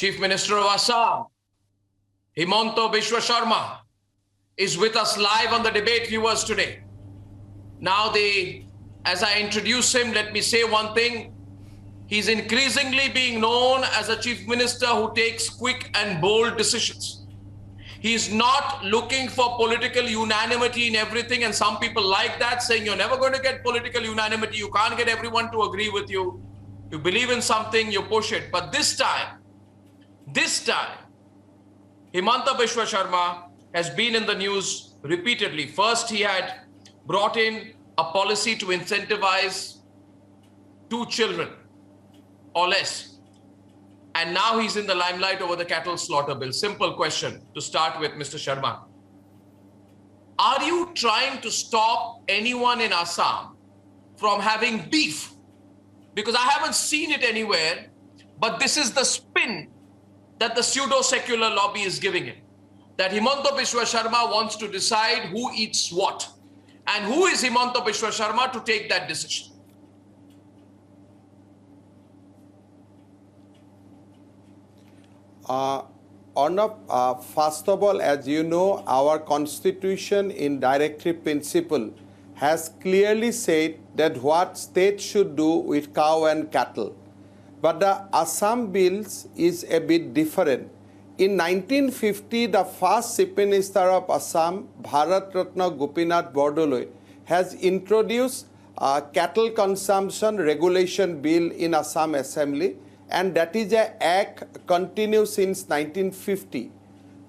Chief Minister of Assam, Himanta Biswa Sharma, is with us live on the debate viewers today. Now, as I introduce him, let me say one thing. He's increasingly being known as a chief minister who takes quick and bold decisions. He's not looking for political unanimity in everything, and some people like that, saying you're never going to get political unanimity. You can't get everyone to agree with you. You believe in something, you push it. But this time, Himanta Biswa Sharma has been in the news repeatedly. First, he had brought in a policy to incentivize 2 children or less. And now he's in the limelight over the cattle slaughter bill. Simple question to start with, Mr. Sharma. Are you trying to stop anyone in Assam from having beef? Because I haven't seen it anywhere, but this is the spin that the pseudo-secular lobby is giving it. That Himanta Biswa Sharma wants to decide who eats what. And who is Himanta Biswa Sharma to take that decision? Arnab, first of all, as you know, our constitution in directive principle has clearly said that what state should do with cow and cattle. But the Assam bills is a bit different. In 1950, the first Chief Minister of Assam, Bharat Ratna Gopinath Bordoloi, has introduced a cattle consumption regulation bill in Assam Assembly, and that is an act continued since 1950.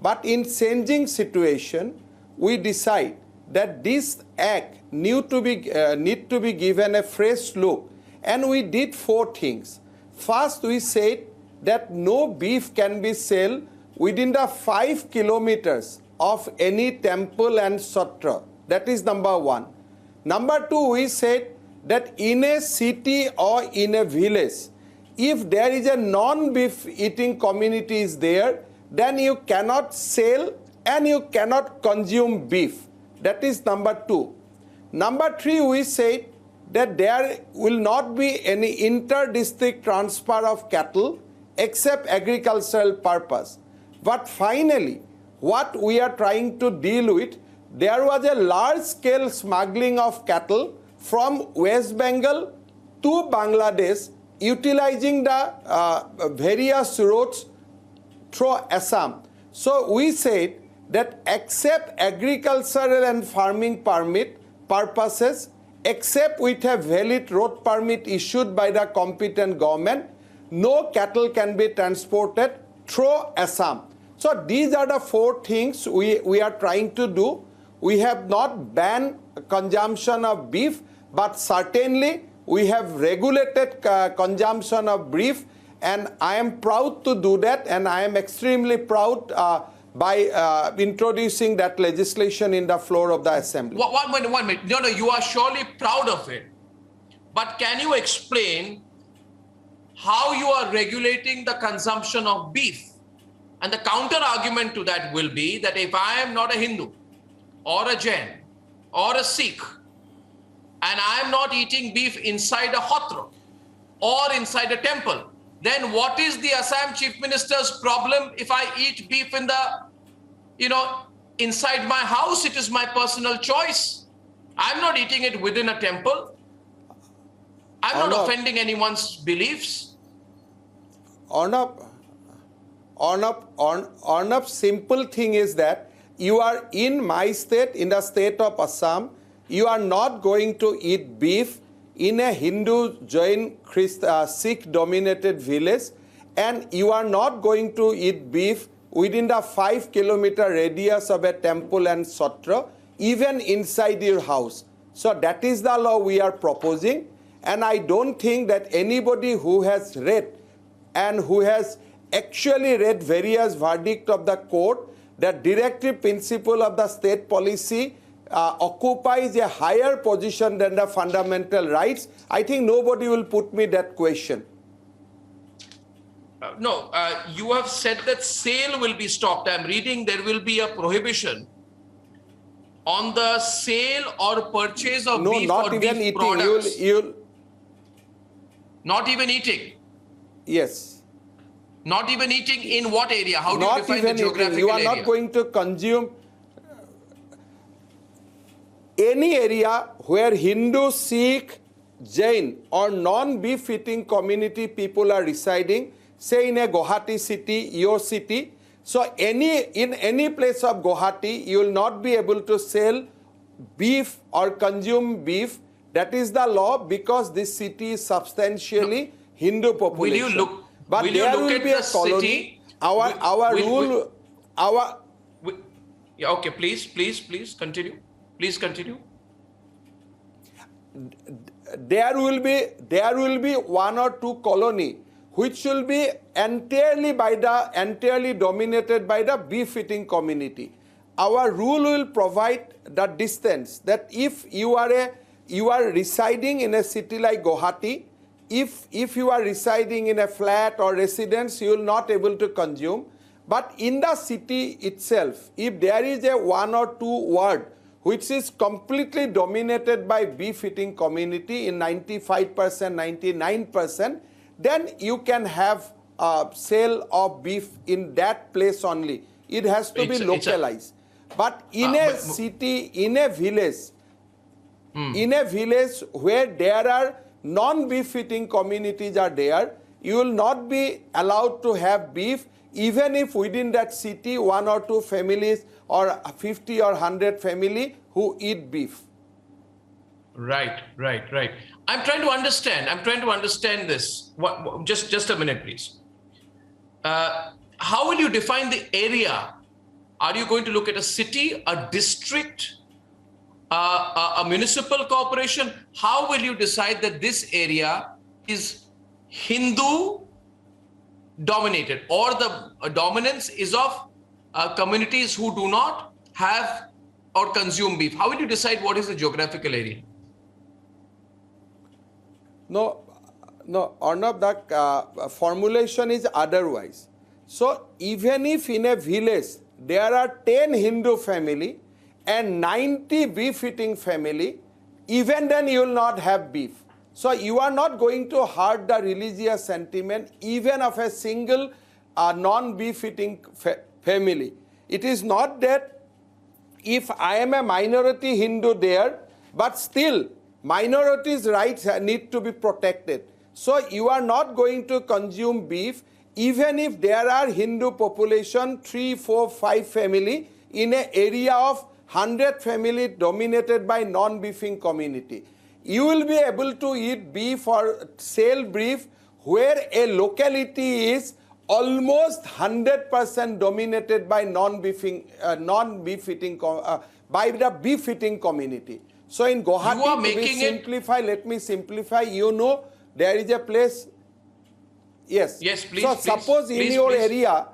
But in changing situation, we decide that this act need to be given a fresh look, and we did 4 things. First, we said that no beef can be sold within the 5 kilometers of any temple and satra. That is number 1. Number 2, we said that in a city or in a village, if there is a non-beef eating community is there, then you cannot sell and you cannot consume beef. That is number 2. Number 3, we said that there will not be any inter-district transfer of cattle except agricultural purpose. But finally, what we are trying to deal with, there was a large-scale smuggling of cattle from West Bengal to Bangladesh, utilizing the various routes through Assam. So we said that except agricultural and farming permit purposes, except with a valid road permit issued by the competent government, no cattle can be transported through Assam. So these are the 4 things we are trying to do. We have not banned consumption of beef, but certainly we have regulated consumption of beef, and I am proud to do that, and I am extremely proud by introducing that legislation in the floor of the assembly. 1 minute. No, you are surely proud of it. But can you explain how you are regulating the consumption of beef? And the counter argument to that will be that if I am not a Hindu or a Jain or a Sikh, and I am not eating beef inside a hotra or inside a temple, then what is the Assam Chief Minister's problem if I eat beef in the, inside my house? It is my personal choice. I'm not eating it within a temple. I'm not offending anyone's beliefs. Arnab, simple thing is that you are in my state, in the state of Assam, you are not going to eat beef in a Hindu, Jain, Sikh dominated village, and you are not going to eat beef within the 5-kilometer radius of a temple and satra, even inside your house. So that is the law we are proposing, and I don't think that anybody who has read and who has actually read various verdicts of the court, the directive principle of the state policy occupies a higher position than the fundamental rights. I think nobody will put me that question. No, you have said that sale will be stopped. I'm reading there will be a prohibition on the sale or purchase of beef or beef products. You'll not even eating? Yes. Not even eating in what area? How do you Not define even the geographical eating. You are area? not going to consume any area where Hindu, Sikh, Jain or non-beef eating community people are residing, say in a Guwahati city, your city. So in any place of Guwahati, you will not be able to sell beef or consume beef. That is the law because this city is substantially Hindu population. Will you look? But will you there look will at be the a colony. city? Our rule, our yeah. Okay. Please continue. Please continue. there will be one or two colony which will be entirely dominated by the beef eating community. Our rule will provide the distance that if you are residing in a city like Guwahati, if you are residing in a flat or residence, you will not able to consume. But in the city itself, if there is a one or two ward which is completely dominated by beef eating community in 95%, 99%, then you can have sale of beef in that place only. It has to be localized. But in a city, in a village where there are non-beef eating communities are there, you will not be allowed to have beef even if within that city one or two families or 50 or 100 family who eat beef. Right. I'm trying to understand this. Just a minute, please. How will you define the area? Are you going to look at a city, a district, a municipal corporation? How will you decide that this area is Hindu dominated or the dominance is of communities who do not have or consume beef? How will you decide what is the geographical area? No, Arnab, the formulation is otherwise. So even if in a village there are 10 Hindu family and 90 beef eating family, even then you will not have beef. So you are not going to hurt the religious sentiment even of a single non-beef eating family. It is not that if I am a minority Hindu there, but still minorities' rights need to be protected. So you are not going to consume beef even if there are Hindu population 3, 4, 5 family in an area of 100 family dominated by non-beefing community. You will be able to eat beef or sell beef where a locality is almost 100% dominated by non-beef eating by the beef eating community. So in Guwahati, let me simplify. You know, there is a place. Yes. Yes, please. So suppose in your area,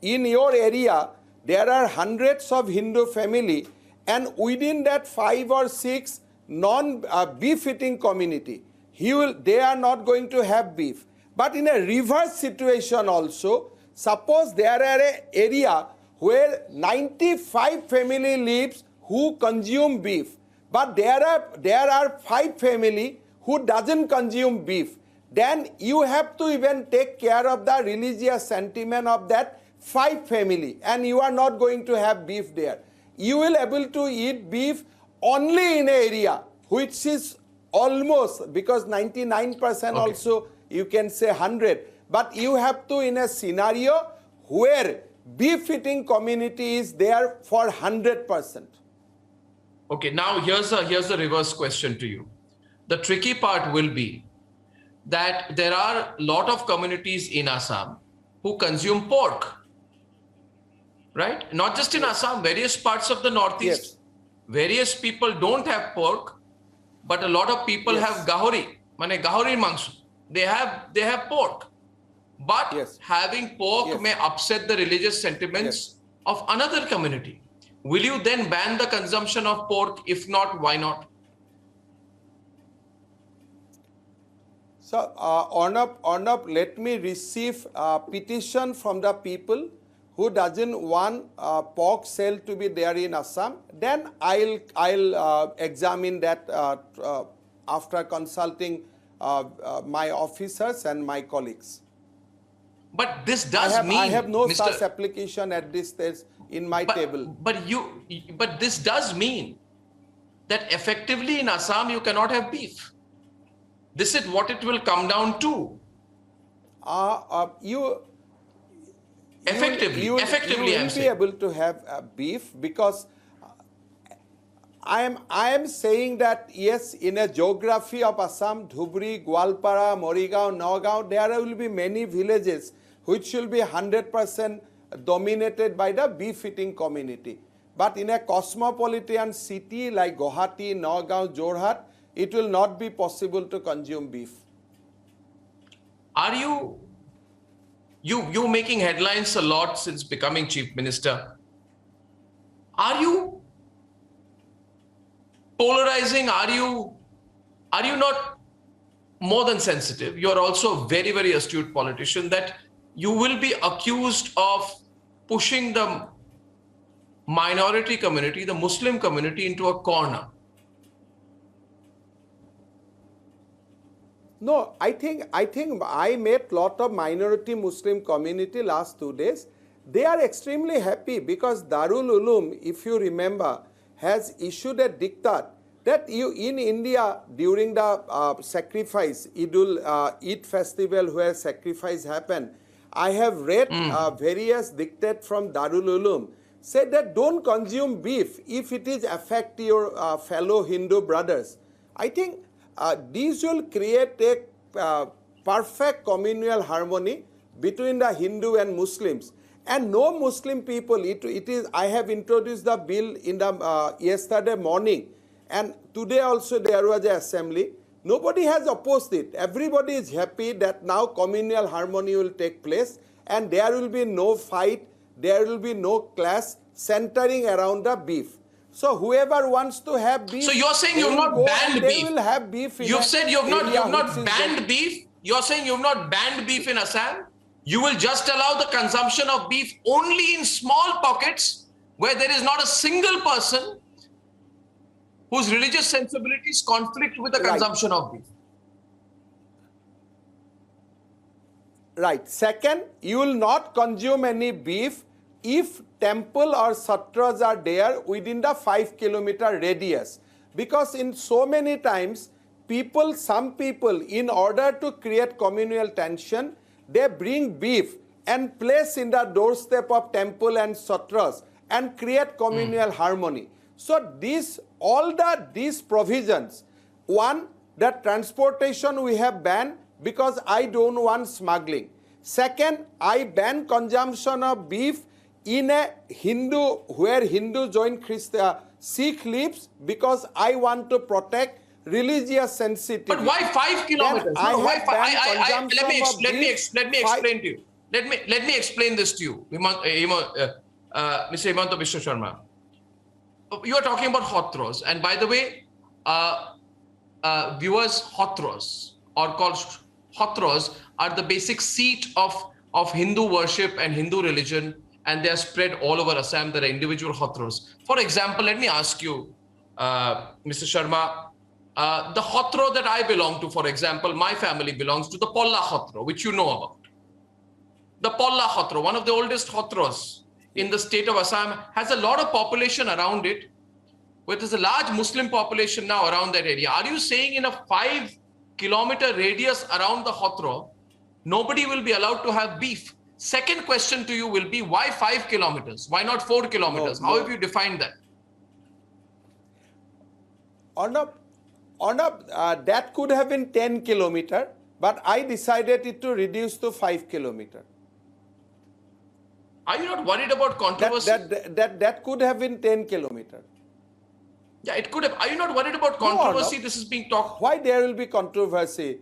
in your area there are hundreds of Hindu family, and within that 5 or 6 non-beef eating community, they are not going to have beef. But in a reverse situation also, suppose there are an area where 95 family lives who consume beef, but there are 5 family who doesn't consume beef, then you have to even take care of the religious sentiment of that 5 family, and you are not going to have beef there. You will able to eat beef only in an area which is almost, because 99% also you can say 100, but you have to in a scenario where beef eating community is there for 100%. Okay, now here's a reverse question to you. The tricky part will be that there are a lot of communities in Assam who consume pork, right? Not just in Assam, various parts of the Northeast. Yes. Various people don't have pork, but a lot of people have gahori mangso. They have pork. But having pork may upset the religious sentiments of another community. Will you then ban the consumption of pork? If not, why not? So, Arnab, let me receive a petition from the people who doesn't want pork sale to be there in Assam. Then I'll examine that after consulting my officers and my colleagues. But this does mean, I have no Mr. such application at this stage in my table. But this does mean that effectively in Assam you cannot have beef. This is what it will come down to. Effectively, you I'm will be saying. able to have beef because I am saying that yes, in a geography of Assam, Dhubri, Gwalpara, Morigaon, Nagaon, there will be many villages which will be 100% dominated by the beef eating community. But in a cosmopolitan city like Guwahati, Nagaon, Jorhat, it will not be possible to consume beef. Are you making headlines a lot since becoming chief minister? Are you polarizing? Are you not more than sensitive? You are also a very, very astute politician that you will be accused of pushing the minority community, the Muslim community, into a corner. No, I think I met lot of minority Muslim community last 2 days. They are extremely happy because Darul Uloom, if you remember, has issued a diktat that you in India during the sacrifice, Eid festival where sacrifice happened, I have read various diktat from Darul Uloom said that don't consume beef if it is affect your fellow Hindu brothers. I think these will create a perfect communal harmony between the Hindu and Muslims. And no Muslim people, it is. I have introduced the bill in the yesterday morning, and today also there was an assembly. Nobody has opposed it. Everybody is happy that now communal harmony will take place, and there will be no fight, there will be no clash centering around the beef. So whoever wants to have beef, so you're saying you've not banned beef. They will have beef. You've said you've not banned beef. You're saying you've not banned beef in Assam. You will just allow the consumption of beef only in small pockets where there is not a single person whose religious sensibilities conflict with the consumption of beef. Right. Second, you will not consume any beef if temple or satras are there within the 5-kilometer radius. Because in so many times, some people, in order to create communal tension, they bring beef and place in the doorstep of temple and satras and create communal harmony. So these provisions, one, the transportation we have banned because I don't want smuggling. Second, I ban consumption of beef in a Hindu, where Hindu join Sikh lives, because I want to protect religious sensitivity. But why 5 kilometers? Let me explain to you. Let me explain this to you, Mr. Himanta Biswa Sharma. You are talking about Hotros, and by the way, viewers, Hotros, or called Hotros, are the basic seat of Hindu worship and Hindu religion, and they are spread all over Assam. There are individual Hotros. For example, let me ask you, Mr. Sharma, the Hotro that I belong to, for example, my family belongs to the Polla Hotro, which you know about. The Polla Hotro, one of the oldest Hotros in the state of Assam, has a lot of population around it, where there's a large Muslim population now around that area. Are you saying in a 5-kilometer radius around the Hotro, nobody will be allowed to have beef? Second question to you will be, why 5 kilometers? Why not 4 kilometers? How have you defined that? That could have been 10 kilometer, but I decided it to reduce to 5 kilometer. Are you not worried about controversy? That could have been 10 kilometer. Yeah, it could have. Are you not worried about controversy? This is being talked. Why there will be controversy?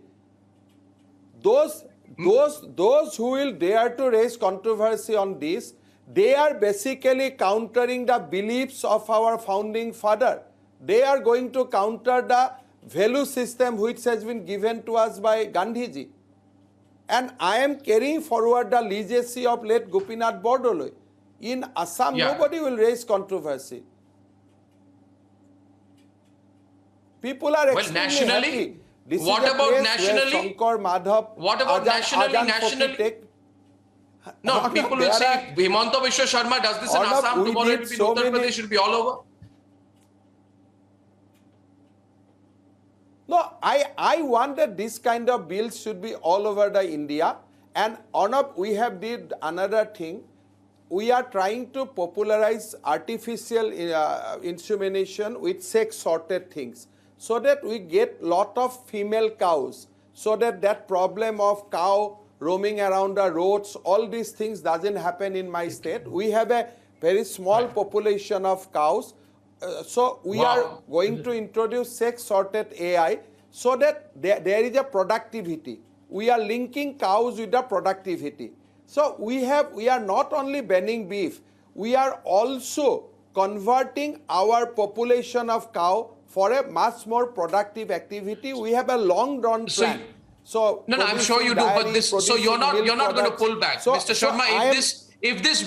Those who will dare to raise controversy on this, they are basically countering the beliefs of our founding father. They are going to counter the value system which has been given to us by Gandhiji. And I am carrying forward the legacy of late Gopinath Bordoloi. In Assam, nobody will raise controversy. People are extremely happy. This What is a about place nationally? where Shankar Madhav, What about nationally? Nationally? No, Arnab, people will there say are- Himanta Biswa Sharma does this in Arnab, Assam, we tomorrow need it will be in so Uttar many- Pradesh, it will be all over. No, I want that this kind of bills should be all over the India. And Arnab, we have did another thing. We are trying to popularize artificial insemination with sex sorted things, so that we get lot of female cows, so that that problem of cow roaming around the roads, all these things doesn't happen in my state. We have a very small population of cows. So we Wow. are going to introduce sex sorted AI, so that there is a productivity. We are linking cows with the productivity. So we are not only banning beef, we are also converting our population of cow for a much more productive activity. We have a long run So plan. So No, I'm sure you do, producing but dairy, this, so producing you're not milk going to products. pull back, So- Mr. so Sharma. I am- If this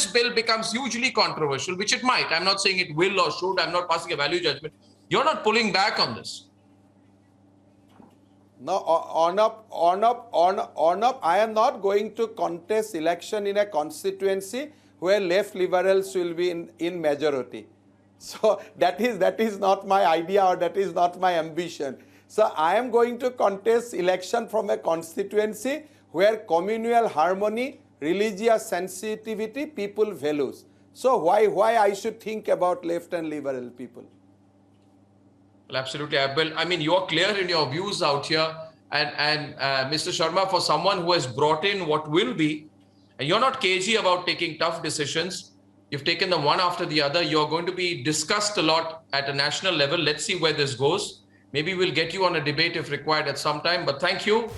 bill becomes hugely controversial, which it might, I'm not saying it will or should, I'm not passing a value judgment. You're not pulling back on this. No, Arnab, I am not going to contest election in a constituency where left liberals will be in majority. So that is not my idea, or that is not my ambition. So I am going to contest election from a constituency where communal harmony, religious sensitivity, people values. So why I should think about left and liberal people? Well, absolutely. I mean, you're clear in your views out here. And Mr. Sharma, for someone who has brought in what will be, and you're not cagey about taking tough decisions, you've taken them one after the other. You're going to be discussed a lot at a national level. Let's see where this goes. Maybe we'll get you on a debate if required at some time. But thank you.